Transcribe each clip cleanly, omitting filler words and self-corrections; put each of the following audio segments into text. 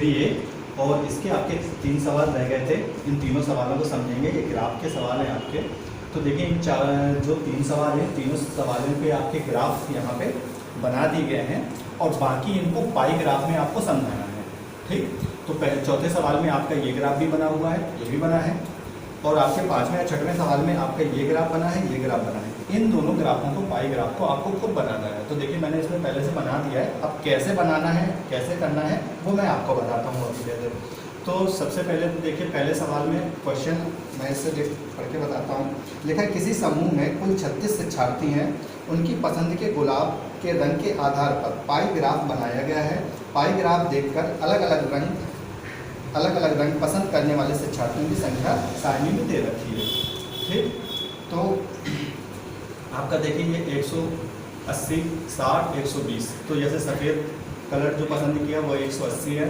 फिर ये, और इसके आपके 3 सवाल रह गए थे। इन तीनों सवालों को समझेंगे। ये ग्राफ के सवाल हैं आपके। तो देखिए इन जो 3 सवाल हैं, तीनों सवालों पे आपके ग्राफ यहाँ पे बना दिए गए हैं और बाकी इनको पाई ग्राफ में आपको समझाना है। ठीक, तो चौथे सवाल में आपका ये ग्राफ भी बना हुआ है, ये भी बना है, और आपके 5वें या 6वें सवाल में आपका ये ग्राफ बना है, ये ग्राफ बना है। इन दोनों ग्राफों को, पाई ग्राफ को आपको खुद बनाना है। तो देखिए मैंने इसमें पहले से बना दिया है। अब कैसे बनाना है, कैसे करना है, वो मैं आपको बताता हूँ अभी पहले। तो सबसे पहले तो देखिए पहले सवाल में क्वेश्चन मैं इसे पढ़ के बताता हूँ। लिखा है किसी समूह में कुल 36 शिक्षार्थी हैं। उनकी पसंद के गुलाब के रंग के आधार पर पाई ग्राफ बनाया गया है। पाई ग्राफ देखकर अलग अलग रंग पसंद करने वाले शिक्षार्थियों की संख्या सारणी में दे रखी है। ठीक, तो आपका देखिए ये 180, 60, 120। तो जैसे सफ़ेद कलर जो पसंद किया वो 180 है,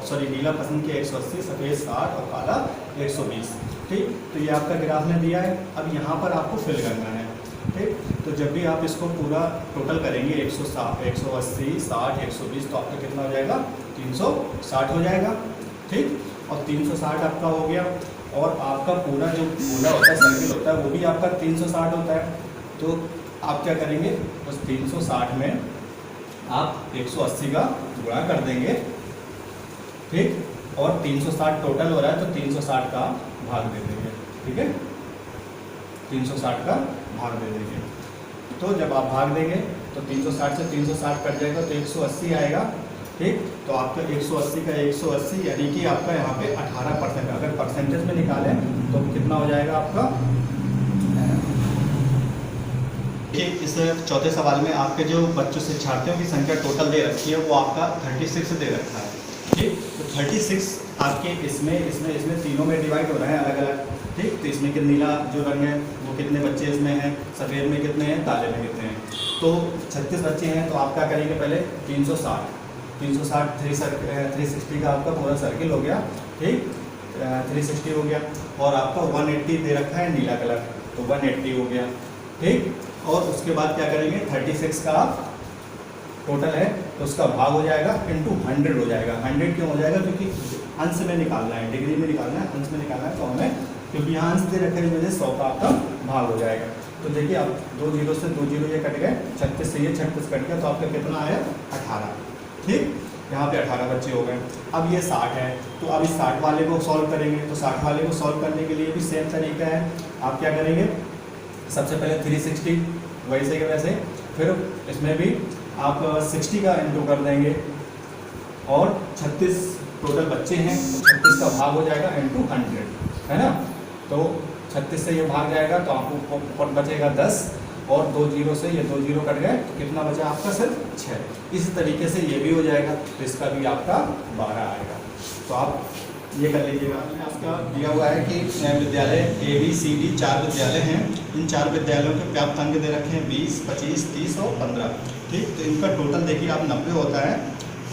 सॉरी नीला पसंद किया 180, सफ़ेद 60 और काला 120। ठीक, तो ये आपका ग्राफ में दिया है। अब यहाँ पर आपको फिल करना है। ठीक, तो जब भी आप इसको पूरा टोटल करेंगे 180, 60, 120, तो आपका कितना हो जाएगा, 360 हो जाएगा। ठीक, और 360 आपका हो गया, और आपका पूरा जो गोला होता है, सर्किल होता है, वो भी आपका 360 होता है। तो आप क्या करेंगे, उस 360 में आप 180 का गुणा कर देंगे। ठीक, और 360 टोटल हो रहा है तो 360 का भाग दे देंगे। ठीक है, 360 का भाग दे देंगे। तो जब आप भाग देंगे तो 360 से 360 कट जाएगा तो 180 आएगा। ठीक, तो आपका 180 का 180 यानी कि आपका यहाँ पे 18%। अगर परसेंटेज में निकालें तो कितना हो जाएगा आपका। इस चौथे सवाल में आपके जो बच्चों शिक्षार्थियों की संख्या टोटल दे रखी है वो आपका 36 दे रखा है। ठीक, तो 36 आपके इसमें तीनों में डिवाइड हो रहे हैं अलग अलग। ठीक, तो इसमें कि नीला जो रंग है वो कितने बच्चे इसमें हैं, सफ़ेद में कितने हैं, काले में कितने हैं। तो 36 बच्चे हैं। तो आप क्या करेंगे, पहले 360 360 का आपका पूरा सर्किल हो गया। ठीक, 360 हो गया, और आपका 180 दे रखा है नीला कलर, तो 180 हो गया। ठीक, और उसके बाद क्या करेंगे, 36 का टोटल है तो उसका भाग हो जाएगा इंटू 100 हो जाएगा। 100 क्यों हो जाएगा, क्योंकि अंश में निकालना है, डिग्री में निकालना है, अंश में निकालना है, तो हमें क्योंकि यहाँ अंश दे रखे हैं इस वजह से 100 का आपका भाग हो जाएगा। तो देखिए अब 2 जीरो से 2 जीरो ये कट गए, 36 से ये 36 कट गया, तो आपका कितना आया, 18। ठीक, यहाँ पे 18 बच्चे हो गए। अब ये 60 है, तो अब इस 60 वाले को सॉल्व करेंगे। तो 60 वाले को सॉल्व करने के लिए भी सेम तरीका है। आप क्या करेंगे, सबसे पहले 360 वैसे के वैसे, फिर इसमें भी आप 60 का इंटू कर देंगे, और 36 टोटल बच्चे हैं तो 36 का भाग हो जाएगा इंटू 100, है ना। तो 36 से ये भाग जाएगा तो आपको ऊपर बचेगा 10, और 2 जीरो से ये 2 जीरो कट गए, तो कितना बचा आपका, सिर्फ 6। इसी तरीके से ये भी हो जाएगा, तो इसका भी आपका 12 आएगा। तो आप ये कर लीजिएगा। आपका दिया हुआ है कि विद्यालय ABCD 4 विद्यालय हैं। इन 4 विद्यालयों के प्राप्त अंक दे रखे हैं 20, 25, 30 और 15। ठीक, तो इनका टोटल देखिए आप 90 होता है,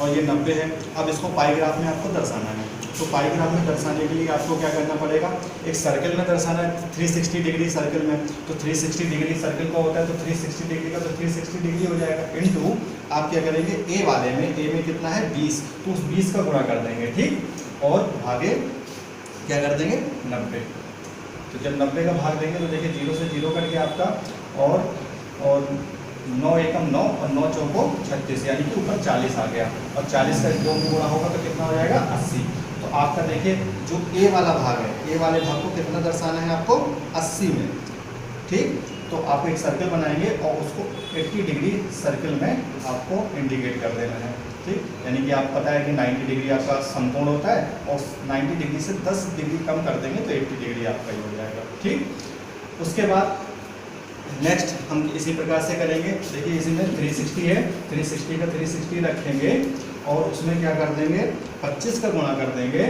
और ये 90 है। अब इसको पाई ग्राफ में आपको दर्शाना है। तो पाई ग्राफ में दर्शाने के लिए आपको क्या करना पड़ेगा, एक सर्कल में दर्शाना है 360 डिग्री सर्कल में। तो 360 डिग्री सर्कल का होता है, तो 360 डिग्री का तो 360 डिग्री हो जाएगा, इंटू आप क्या करेंगे, ए वाले में, ए में कितना है 20, तो उस 20 का गुणा कर देंगे। ठीक, और भागे क्या कर देंगे, 90। तो जब 90 का भाग देंगे तो देखिए 0 से 0 कट गया आपका, और 9 एकम 9 और 9 चौको 36, यानी कि ऊपर 40 आ गया, और 40 का 2 गुणा होगा तो कितना हो जाएगा, 80। तो आपका देखिए जो ए वाला भाग है, ए वाले भाग को कितना दर्शाना है आपको, 80 में। ठीक, तो आप एक सर्कल बनाएंगे और उसको 80 डिग्री सर्कल में आपको इंडिकेट कर देना है। ठीक, यानी कि आप पता है कि 90 डिग्री आपका समकोण होता है, और 90 डिग्री से 10 डिग्री कम कर देंगे तो 80 डिग्री आपका ही हो जाएगा। ठीक, उसके बाद नेक्स्ट हम इसी प्रकार से करेंगे। देखिए इसमें 360 है, 360 का 360 रखेंगे, और उसमें क्या कर देंगे, 25 का गुणा कर देंगे,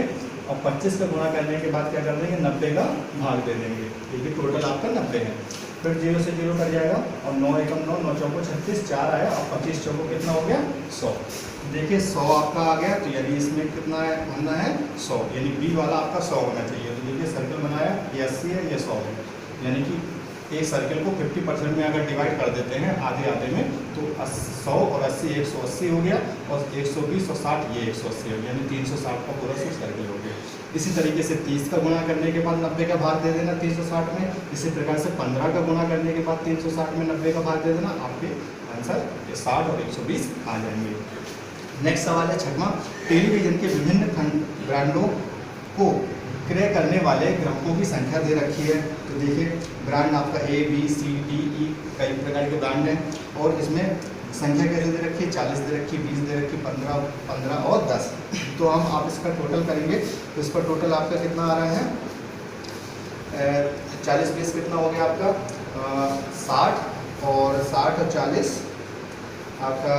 और 25 का गुणा करने के बाद क्या कर देंगे, 90 का भाग दे देंगे। देखिए टोटल आपका 90 है। फिर 0 से 0 कट जाएगा, और 9 एकम 9, 9 चौको 36, 4 आया, और 25 चौको कितना हो गया, 100। देखिए 100 आपका आ गया, तो यानी इसमें कितना है, होना है 100, यानी बी वाला आपका 100 होना चाहिए। तो देखिए सर्कल बनाया, ये 80 है, ये 100 है, यानी कि एक सर्किल को 50% में अगर डिवाइड कर देते हैं आधे आधे में, तो 100 और 80 180 हो गया, और 120 और 60 ये 180 हो गया, यानी 360 का पूरा सर्किल हो गया। इसी तरीके से 30 का गुणा करने के बाद 90 का भाग दे देना 360 में। इसी प्रकार से 15 का गुणा करने के बाद 360 में 90 का भाग दे देना, आपके आंसर 60 और 120 आ जाएंगे। नेक्स्ट सवाल है छठवां, टेलीविजन के विभिन्न ब्रांडों को क्रय करने वाले ग्राहकों की संख्या दे रखी है। तो देखिए ब्रांड आपका ABCDE कई प्रकार के ब्रांड हैं, और इसमें संख्या कैसे दे रखी है, 40 दे रखी है, 20 दे रखी है, 15 और 10। तो हम आप इसका टोटल करेंगे, तो इसका टोटल आपका कितना आ रहा है, 40 20 कितना हो गया आपका 60, और 60 और 40 आपका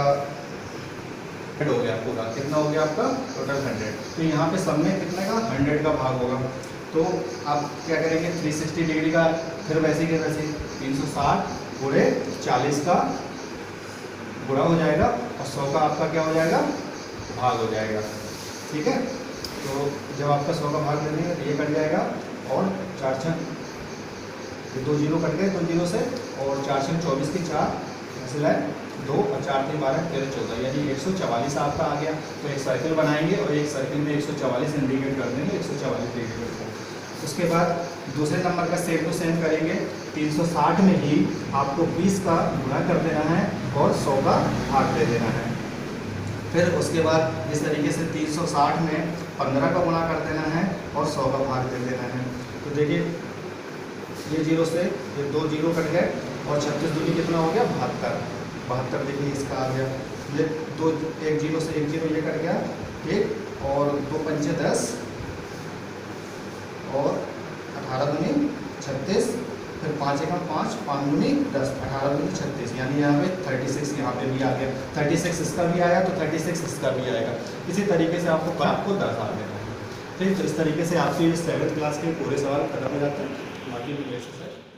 हो गया पूरा, कितना हो गया आपका टोटल 100। तो यहाँ पे सब में कितने का 100 का भाग होगा। तो आप क्या करेंगे 360 डिग्री का, फिर वैसे के वैसे 360 गुणे 40 का गुणा हो जाएगा, और 100 का आपका क्या हो जाएगा भाग हो जाएगा। ठीक है, तो जब आपका 100 का भाग दे देंगे तो ये कट जाएगा, और 4 छः 2 जीरो कट गए 2 जीरो से, और 4 छः 24 की 4 ऐसे लाए 2 और 4 3 12 13 14, यानी 144 आपका आ गया। तो एक सर्किल बनाएंगे और एक सर्किल में 144 इंडिकेट कर देंगे, 144 डिग्री पर। उसके बाद दूसरे नंबर का सेम टू सेम करेंगे, 360 में ही आपको 20 का गुणा कर देना है और 100 का भाग दे देना है। फिर उसके बाद इस तरीके से 360 में 15 का गुणा कर देना है और 100 का भाग दे देना है। तो देखिए ये जीरो से ये 2 जीरो कट गए, और 36 दूनी कितना हो गया 72। देखिए इसका आ गया, ये 2 1 जीरो से 1 जीरो ये कट गया, ठीक, और 2 पंचे 10, और 18 दूनी 36, फिर 5 एक 5, 5 दूनी 10, 18 दूनी 36, यानी यहाँ पे 36 यहाँ पे भी आ गया, 36 इसका भी आया तो 36 इसका भी आएगा। इसी तरीके से आपको 10 आ देना है। ठीक, तो इस तरीके से आपकी 7th क्लास के पूरे सवाल खत्म हो जाते हैं। बाकी भी एक्सरसाइज